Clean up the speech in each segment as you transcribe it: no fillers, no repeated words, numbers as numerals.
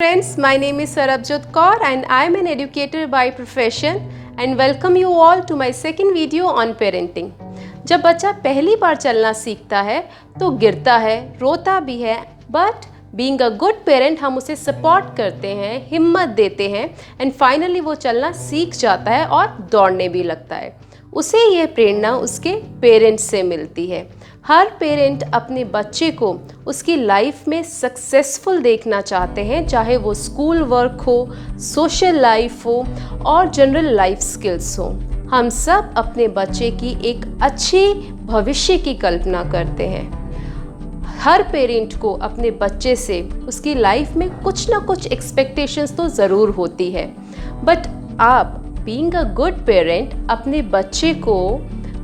Friends, my name is Sarabjot Kaur and I am an educator by profession and welcome you all to my second video on parenting. जब बच्चा पहली बार चलना सीखता है तो गिरता है, रोता भी है, but being a good parent हम उसे सपोर्ट करते हैं, हिम्मत देते हैं एंड फाइनली वो चलना सीख जाता है और दौड़ने भी लगता है। उसे ये प्रेरणा उसके पेरेंट्स से मिलती है। हर पेरेंट अपने बच्चे को उसकी लाइफ में सक्सेसफुल देखना चाहते हैं, चाहे वो स्कूल वर्क हो, सोशल लाइफ हो और जनरल लाइफ स्किल्स हो। हम सब अपने बच्चे की एक अच्छी भविष्य की कल्पना करते हैं। हर पेरेंट को अपने बच्चे से उसकी लाइफ में कुछ ना कुछ एक्सपेक्टेशंस तो ज़रूर होती है, बट आप बीइंग अ गुड पेरेंट अपने बच्चे को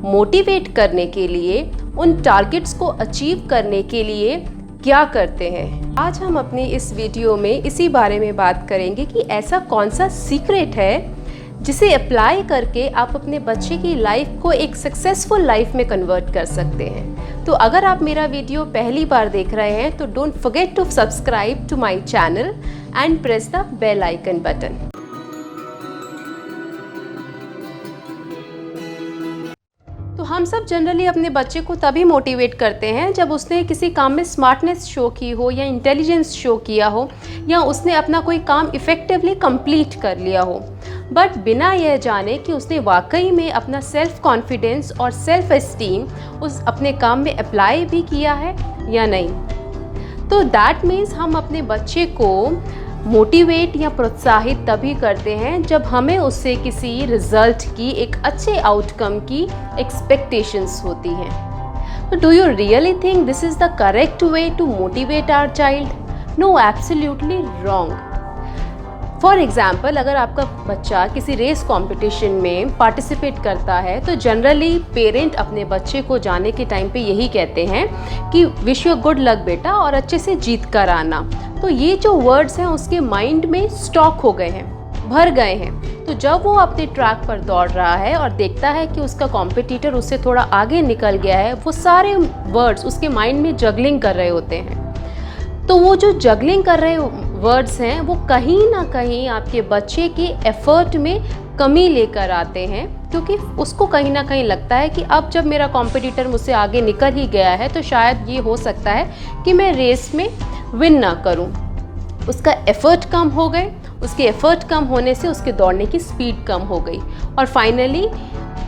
मोटिवेट करने के लिए, उन टारगेट्स को अचीव करने के लिए क्या करते हैं। आज हम अपनी इस वीडियो में इसी बारे में बात करेंगे कि ऐसा कौन सा सीक्रेट है जिसे अप्लाई करके आप अपने बच्चे की लाइफ को एक सक्सेसफुल लाइफ में कन्वर्ट कर सकते हैं। तो अगर आप मेरा वीडियो पहली बार देख रहे हैं तो don't forget to subscribe to my channel and press the bell icon button. तो हम सब जनरली अपने बच्चे को तभी मोटिवेट करते हैं जब उसने किसी काम में स्मार्टनेस शो की हो या इंटेलिजेंस शो किया हो या उसने अपना कोई काम इफ़ेक्टिवली कंप्लीट कर लिया हो, बट बिना यह जाने कि उसने वाकई में अपना सेल्फ कॉन्फिडेंस और सेल्फ एस्टीम उस अपने काम में अप्लाई भी किया है या नहीं। तो दैट मीन्स हम अपने बच्चे को मोटिवेट या प्रोत्साहित तभी करते हैं जब हमें उससे किसी रिजल्ट की, एक अच्छे आउटकम की एक्सपेक्टेशंस होती हैं। तो do you really think this is the correct way to motivate our child? No, absolutely wrong. For example, अगर आपका बच्चा किसी रेस कंपटीशन में पार्टिसिपेट करता है तो जनरली पेरेंट अपने बच्चे को जाने के टाइम पे यही कहते हैं कि विश यू गुड लक बेटा और अच्छे से जीत कर आना। तो ये जो वर्ड्स हैं उसके माइंड में स्टॉक हो गए हैं, भर गए हैं। तो जब वो अपने ट्रैक पर दौड़ रहा है और देखता है कि उसका कॉम्पिटिटर उससे थोड़ा आगे निकल गया है, वो सारे वर्ड्स उसके माइंड में जगलिंग कर रहे होते हैं। तो वो जो जगलिंग कर रहे वर्ड्स हैं वो कहीं ना कहीं आपके बच्चे के एफर्ट में कमी लेकर आते हैं, क्योंकि उसको कहीं ना कहीं लगता है कि अब जब मेरा कॉम्पिटिटर मुझसे आगे निकल ही गया है तो शायद ये हो सकता है कि मैं रेस में विन ना करूं। उसका एफर्ट कम हो गए, उसके एफर्ट कम होने से उसके दौड़ने की स्पीड कम हो गई और फाइनली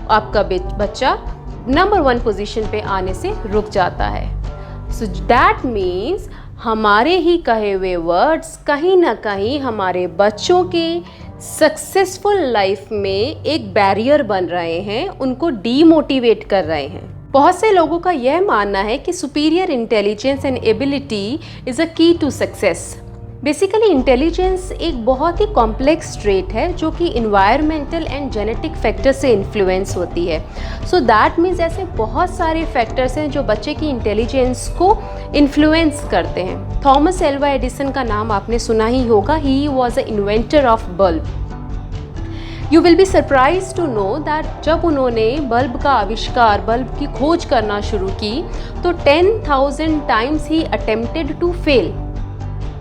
आपका बच्चा नंबर 1 पोजीशन पे आने से रुक जाता है। सो दैट मीन्स हमारे ही कहे हुए वर्ड्स कहीं ना कहीं हमारे बच्चों के सक्सेसफुल लाइफ में एक बैरियर बन रहे हैं, उनको डीमोटिवेट कर रहे हैं। बहुत से लोगों का यह मानना है कि superior intelligence and ability is a की टू सक्सेस। बेसिकली इंटेलिजेंस एक बहुत ही कॉम्प्लेक्स ट्रेट है जो कि इन्वायरमेंटल एंड जेनेटिक फैक्टर से इन्फ्लुएंस होती है। सो दैट मीन्स ऐसे बहुत सारे फैक्टर्स हैं जो बच्चे की इंटेलिजेंस को इन्फ्लुएंस करते हैं। थॉमस एल्वा एडिसन का नाम आपने सुना ही होगा। He was a inventor of bulb. You will be surprise to know that जब उन्होंने बल्ब का आविष्कार, बल्ब की खोज करना शुरू की तो 10,000 times he attempted to fail,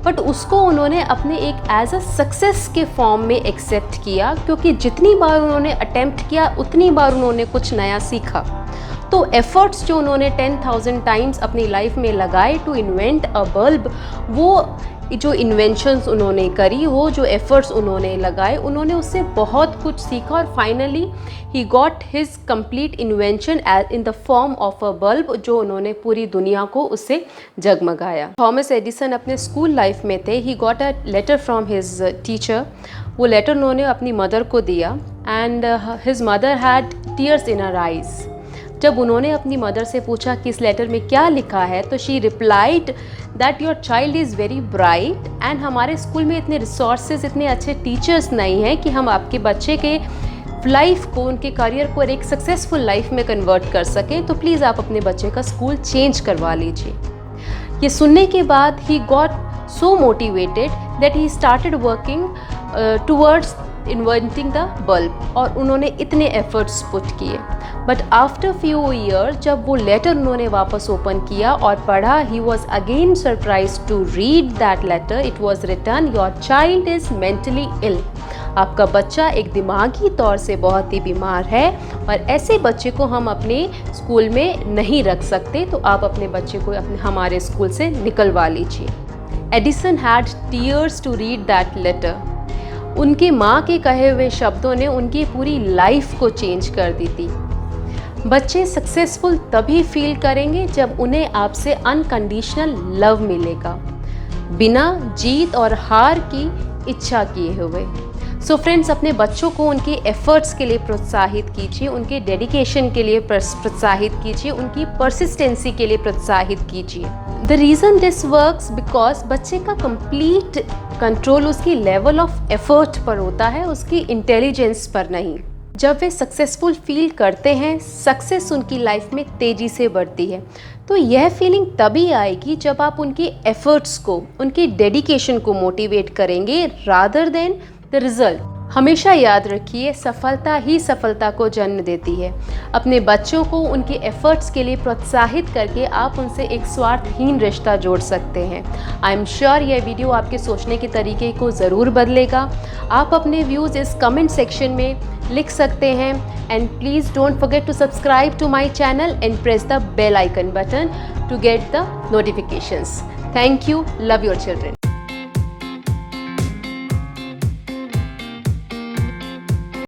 but उसको उन्होंने अपने एक एज अ सक्सेस के फॉर्म में एक्सेप्ट किया, क्योंकि जितनी बार उन्होंने अटेम्प्ट किया उतनी बार उन्होंने कुछ नया सीखा। तो एफर्ट्स जो उन्होंने 10,000 टाइम्स अपनी लाइफ में लगाए टू इन्वेंट अ बल्ब, वो जो इन्वेंशंस उन्होंने करी, वो जो एफर्ट्स उन्होंने लगाए, उन्होंने उससे बहुत कुछ सीखा और finally he got his complete invention in the form of a bulb, जो उन्होंने पूरी दुनिया को उससे जगमगाया। थॉमस एडिसन अपने स्कूल लाइफ में थे। He got a letter from his teacher. वो लेटर उन्होंने अपनी मदर को दिया and his mother had tears in her eyes. जब उन्होंने अपनी मदर से पूछा कि इस लेटर में क्या लिखा है तो she replied that your child is very bright and हमारे स्कूल में इतने रिसोर्सेज, इतने अच्छे टीचर्स नहीं हैं कि हम आपके बच्चे के लाइफ को, उनके करियर को एक सक्सेसफुल लाइफ में कन्वर्ट कर सकें, तो प्लीज़ आप अपने बच्चे का स्कूल चेंज करवा लीजिए। ये सुनने के बाद he got so motivated that he started working towards inventing the bulb, और उन्होंने इतने एफर्ट्स पुट किए। बट आफ्टर फ्यू ईयर जब वो लेटर उन्होंने वापस ओपन किया और पढ़ा, he was again surprise to read that letter. It was written, your child is mentally ill. आपका बच्चा एक दिमागी तौर से बहुत ही बीमार है और ऐसे बच्चे को हम अपने स्कूल में नहीं रख सकते, तो आप अपने बच्चे को हमारे स्कूल से निकलवा लीजिए। Edison had tears to read that letter. उनकी माँ के कहे हुए शब्दों ने उनकी पूरी लाइफ को चेंज कर दी थी। बच्चे सक्सेसफुल तभी फील करेंगे जब उन्हें आपसे अनकंडीशनल लव मिलेगा, बिना जीत और हार की इच्छा किए हुए। सो फ्रेंड्स, अपने बच्चों को उनके एफर्ट्स के लिए प्रोत्साहित कीजिए, उनके डेडिकेशन के लिए प्रोत्साहित कीजिए, उनकी परसिस्टेंसी के लिए प्रोत्साहित कीजिए। The reason this works because बच्चे का कंप्लीट कंट्रोल उसकी लेवल ऑफ एफर्ट पर होता है, उसकी इंटेलिजेंस पर नहीं। जब वे सक्सेसफुल फील करते हैं, सक्सेस उनकी लाइफ में तेज़ी से बढ़ती है। तो यह फीलिंग तभी आएगी जब आप उनके एफर्ट्स को, उनके डेडिकेशन को मोटिवेट करेंगे रादर देन द रिजल्ट। हमेशा याद रखिए, सफलता ही सफलता को जन्म देती है। अपने बच्चों को उनके एफर्ट्स के लिए प्रोत्साहित करके आप उनसे एक स्वार्थहीन रिश्ता जोड़ सकते हैं। आई एम श्योर यह वीडियो आपके सोचने के तरीके को ज़रूर बदलेगा। आप अपने व्यूज़ इस कमेंट सेक्शन में लिख सकते हैं। And please don't forget to subscribe to my channel and press the bell icon button to get the notifications. Thank you. Love your children.